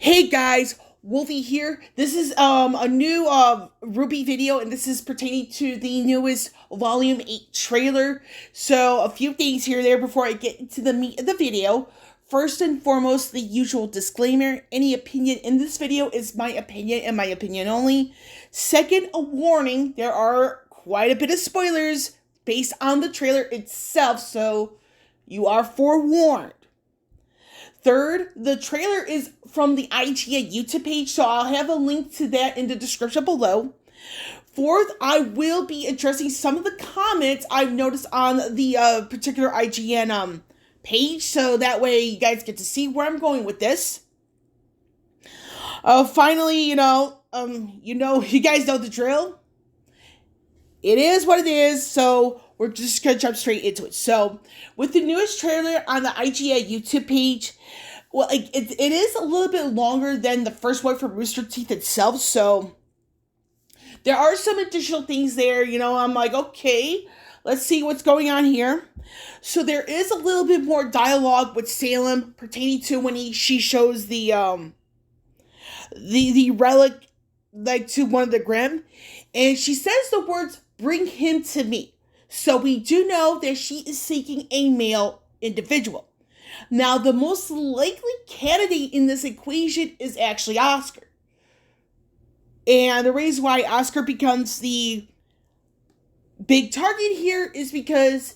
Hey guys, Wolfie here. This is a new RWBY video, and this is pertaining to the newest Volume 8 trailer. So a few things here there before I get into the meat of the video. First and foremost, the usual disclaimer: any opinion in this video is my opinion and my opinion only. Second, a warning: there are quite a bit of spoilers based on the trailer itself, so you are forewarned. Third, the trailer is from the IGN YouTube page, so I'll have a link to that in the description below. Fourth, I will be addressing some of the comments I've noticed on the particular IGN page, so that way you guys get to see where I'm going with this. Finally, you guys know the drill. It is what it is, so we're just gonna jump straight into it. So, with the newest trailer on the IGN YouTube page, well, it is a little bit longer than the first one from Rooster Teeth itself, so there are some additional things there. I'm like, okay, let's see what's going on here. So there is a little bit more dialogue with Salem pertaining to when she shows the relic, like, to one of the Grimm, and she says the words, "Bring him to me." So we do know that she is seeking a male individual. Now, the most likely candidate in this equation is actually Oscar. And the reason why Oscar becomes the big target here is because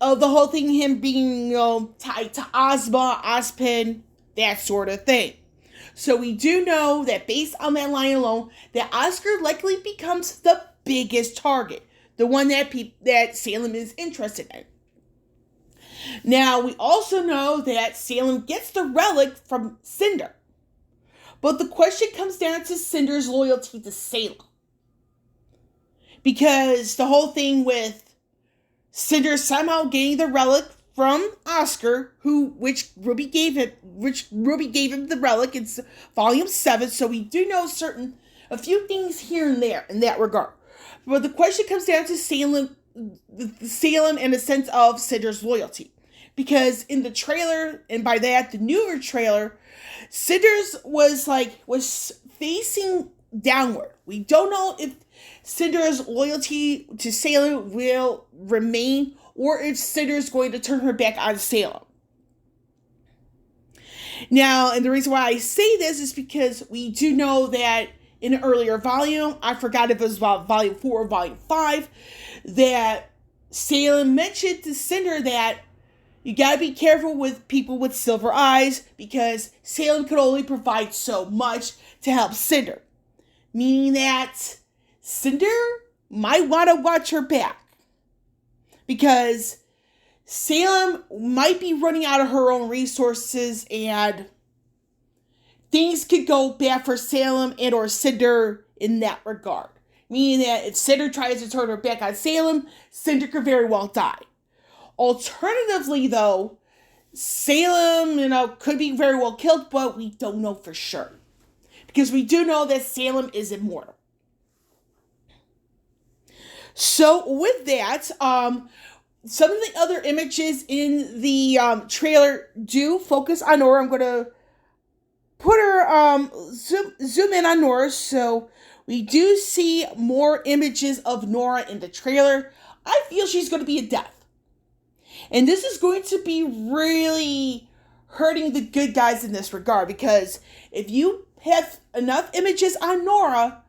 of the whole thing, him being, tied to Ozma, Ozpin, that sort of thing. So we do know that based on that line alone, that Oscar likely becomes the biggest target. The one that Salem is interested in. Now, we also know that Salem gets the relic from Cinder. But the question comes down to Cinder's loyalty to Salem. Because the whole thing with Cinder somehow getting the relic from Oscar, which RWBY gave him the relic in Volume 7, so we do know a few things here and there in that regard. But the question comes down to Salem and a sense of Cinder's loyalty. Because in the trailer, and by that, the newer trailer, Cinder's was facing downward. We don't know if Cinder's loyalty to Salem will remain, or if Cinder's going to turn her back on Salem. Now, and the reason why I say this is because we do know that in an earlier volume, I forgot if it was about Volume 4 or Volume 5, that Salem mentioned to Cinder that you gotta be careful with people with silver eyes, because Salem could only provide so much to help Cinder. Meaning that Cinder might want to watch her back. Because Salem might be running out of her own resources, and things could go bad for Salem and or Cinder in that regard. Meaning that if Cinder tries to turn her back on Salem, Cinder could very well die. Alternatively, though, Salem, could be very well killed, but we don't know for sure. Because we do know that Salem is immortal. So, with that, some of the other images in the trailer do focus on Nora. I'm going to put her, zoom in on Nora. So we do see more images of Nora in the trailer. I feel she's going to be a death. And this is going to be really hurting the good guys in this regard. Because if you have enough images on Nora,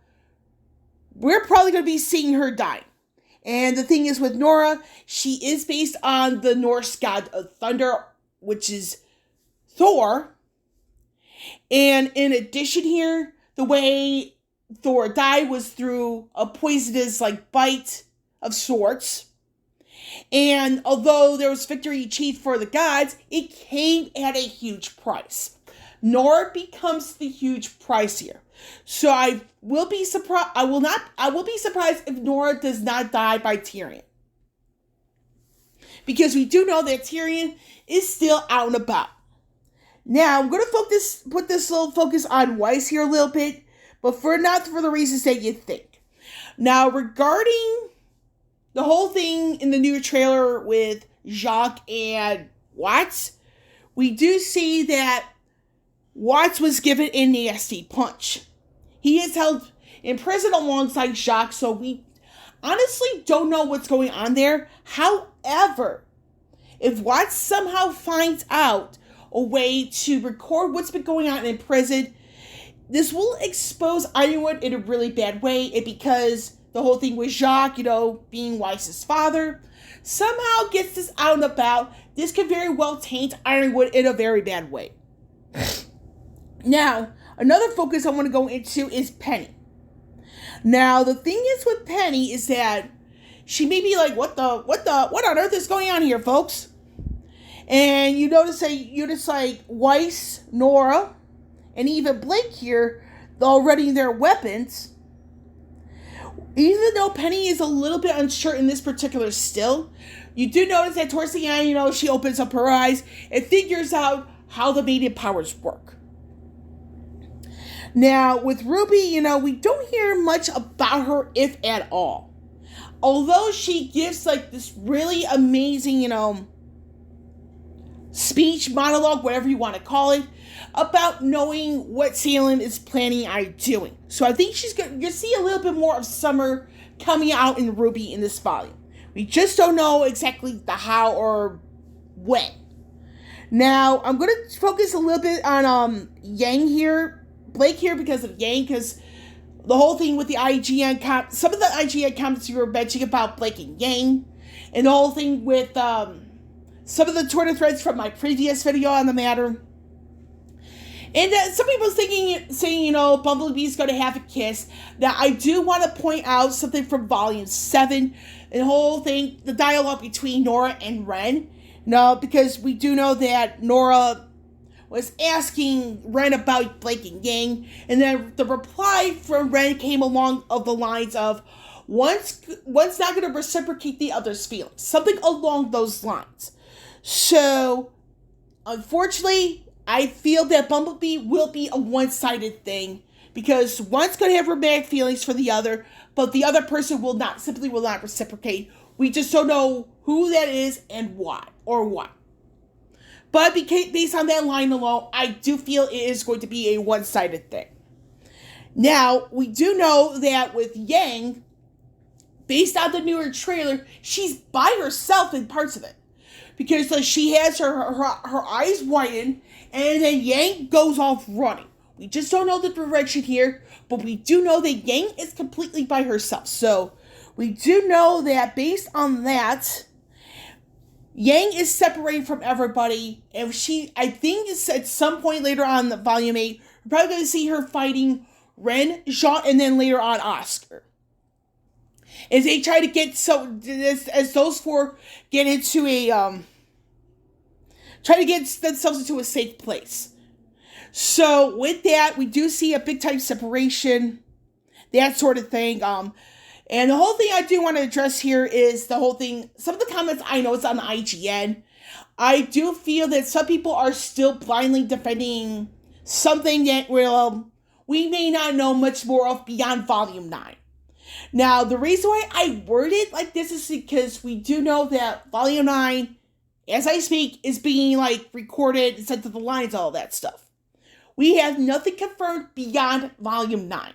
we're probably going to be seeing her dying. And the thing is with Nora, she is based on the Norse god of thunder, which is Thor. And in addition here, the way Thor died was through a poisonous, bite of sorts. And although there was victory achieved for the gods, it came at a huge price. Nora becomes the huge price here. So I will be surprised if Nora does not die by Tyrion. Because we do know that Tyrion is still out and about. Now, I'm going to put this little focus on Weiss here a little bit, but not for the reasons that you think. Now, regarding the whole thing in the new trailer with Jacques and Watts, we do see that Watts was given a nasty punch. He is held in prison alongside Jacques, so we honestly don't know what's going on there. However, if Watts somehow finds out a way to record what's been going on in prison, this will expose Ironwood in a really bad way. And because the whole thing with Jacques, being Weiss's father, somehow gets this out and about, this could very well taint Ironwood in a very bad way. Now, another focus I want to go into is Penny. Now, the thing is with Penny is that she may be like, what on earth is going on here, folks? And you notice like Weiss, Nora, and even Blake here, they're all readying their weapons. Even though Penny is a little bit unsure in this particular still, you do notice that towards the end, she opens up her eyes and figures out how the maiden powers work. Now, with Ruby, we don't hear much about her, if at all. Although she gives, like, this really amazing, speech, monologue, whatever you want to call it, about knowing what Salem is planning on doing. So I think she's going to see a little bit more of Summer coming out in Ruby in this volume. We just don't know exactly the how or when. Now, I'm going to focus a little bit on Blake here because of Yang, because the whole thing with the IGN, some of the IGN comments you were mentioning about Blake and Yang, and the whole thing with some of the Twitter threads from my previous video on the matter. And some people saying, Bumblebee's going to have a kiss. Now, I do want to point out something from Volume 7, and the whole thing, the dialogue between Nora and Ren. Because we do know that Nora was asking Ren about Blake and Yang, and then the reply from Ren came along of the lines of, one's not going to reciprocate the other's feelings. Something along those lines. So, unfortunately, I feel that Bumblebee will be a one-sided thing, because one's going to have romantic feelings for the other, but the other person will not reciprocate. We just don't know who that is and why, or what. But based on that line alone, I do feel it is going to be a one-sided thing. Now, we do know that with Yang, based on the newer trailer, she's by herself in parts of it. Because she has her eyes widen, and then Yang goes off running. We just don't know the direction here, but we do know that Yang is completely by herself. So, we do know that based on that, Yang is separated from everybody, and I think it's at some point later on in Volume 8, we're probably going to see her fighting Ren, Jean, and then later on Oscar. As they try to get, as those four get into try to get themselves into a safe place. So, with that, we do see a big-time separation, that sort of thing, and the whole thing I do want to address here is the whole thing, some of the comments I know it's on IGN. I do feel that some people are still blindly defending something that, we may not know much more of beyond Volume 9. Now, the reason why I word it like this is because we do know that Volume 9, as I speak, is being, recorded and sent to the lines, all that stuff. We have nothing confirmed beyond Volume 9.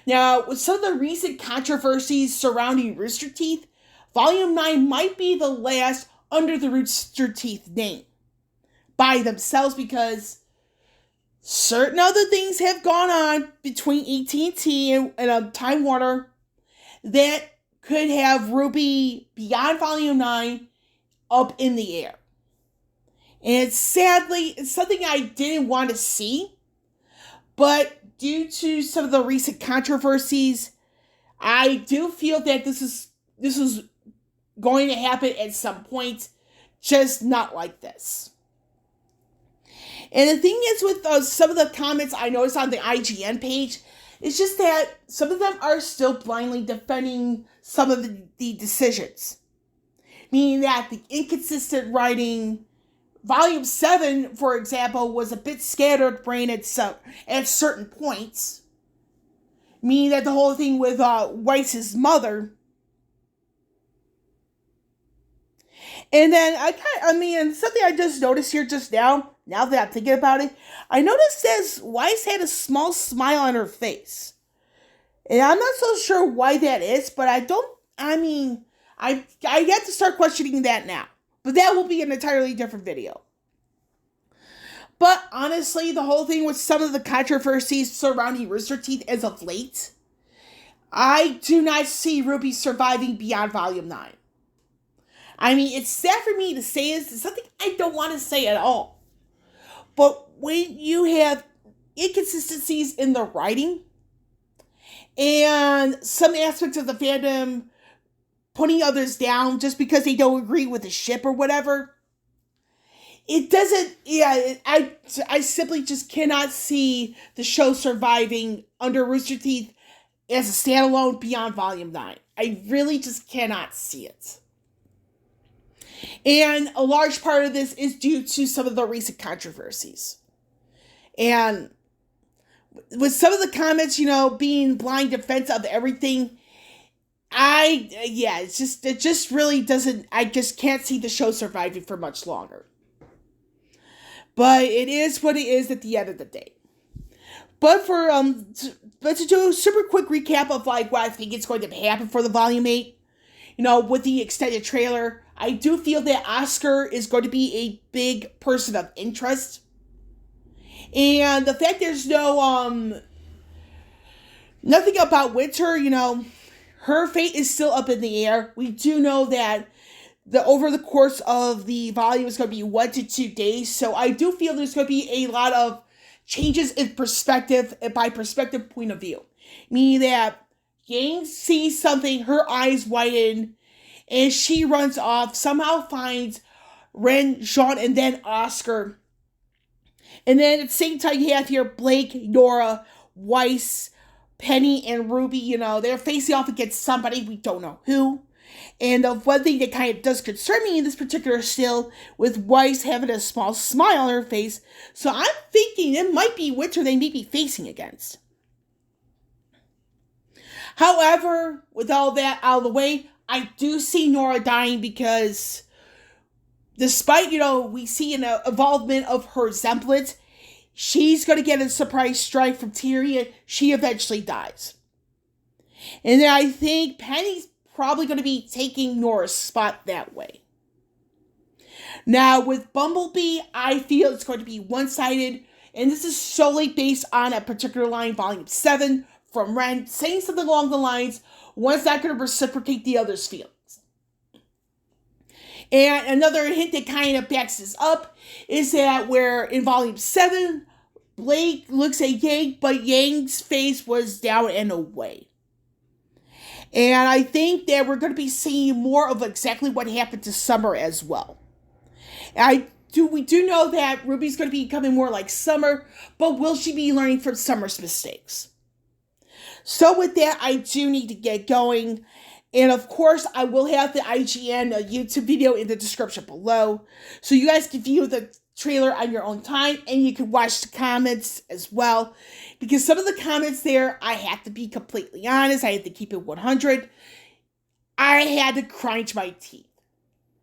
Now, with some of the recent controversies surrounding Rooster Teeth, Volume 9 might be the last under the Rooster Teeth name by themselves, because certain other things have gone on between AT&T and Time Warner that could have RWBY beyond Volume 9 up in the air. And it's something I didn't want to see, but due to some of the recent controversies, I do feel that this is going to happen at some point, just not like this. And the thing is with some of the comments I noticed on the IGN page, it's just that some of them are still blindly defending some of the decisions. Meaning that the inconsistent writing, Volume 7, for example, was a bit scatterbrained at certain points. Meaning that the whole thing with Weiss's mother. And then, something I just noticed here just now, now that I'm thinking about it, I noticed that Weiss had a small smile on her face. And I'm not so sure why that is, but I get to start questioning that now. But that will be an entirely different video. But honestly, the whole thing with some of the controversies surrounding Rooster Teeth as of late, I do not see RWBY surviving beyond Volume 9. I mean, it's sad for me to say this. It's something I don't want to say at all. But when you have inconsistencies in the writing and some aspects of the fandom putting others down just because they don't agree with the ship or whatever, it doesn't, I simply just cannot see the show surviving under Rooster Teeth as a standalone beyond Volume 9. I really just cannot see it. And a large part of this is due to some of the recent controversies. And with some of the comments, being blind defense of everything, it just really doesn't, I just can't see the show surviving for much longer. But it is what it is at the end of the day. But to do a super quick recap of what I think is going to happen for the Volume 8, with the extended trailer, I do feel that Oscar is going to be a big person of interest. And the fact there's nothing about Winter, her fate is still up in the air. We do know that over the course of the volume is going to be 1 to 2 days. So I do feel there's going to be a lot of changes in perspective, by perspective point of view. Meaning that Yang sees something, her eyes widen, and she runs off, somehow finds Ren, Jean, and then Oscar. And then at the same time, you have here Blake, Nora, Weiss, Penny, and RWBY. They're facing off against somebody, we don't know who. And the one thing that kind of does concern me in this particular still, with Weiss having a small smile on her face, so I'm thinking it might be Winter they may be facing against. However, with all that out of the way, I do see Nora dying because despite, we see an involvement of her semblance, she's going to get a surprise strike from Tyrion. She eventually dies. And then I think Penny's probably going to be taking Nora's spot that way. Now, with Bumblebee, I feel it's going to be one-sided, and this is solely based on a particular line, Volume 7, from Ren, saying something along the lines, one's not going to reciprocate the other's feelings. And another hint that kind of backs this up is that where in Volume 7, Blake looks at Yang, but Yang's face was down and away. And I think that we're going to be seeing more of exactly what happened to Summer as well. And we do know that RWBY's going to be becoming more like Summer, but will she be learning from Summer's mistakes? So with that, I do need to get going. And of course, I will have the IGN YouTube video in the description below. So you guys can view the trailer on your own time, and you can watch the comments as well. Because some of the comments there, I have to be completely honest, I have to keep it 100. I had to crunch my teeth.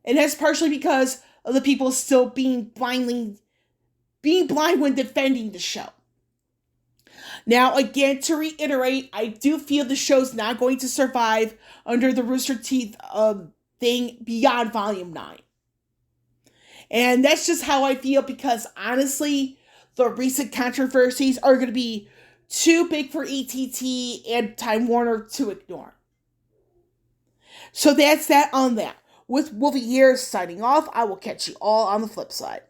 And that's partially because of the people still being blind when defending the show. Now, again, to reiterate, I do feel the show's not going to survive under the Rooster Teeth thing beyond Volume 9. And that's just how I feel because, honestly, the recent controversies are going to be too big for AT&T and Time Warner to ignore. So that's that on that. With Wolvie here signing off, I will catch you all on the flip side.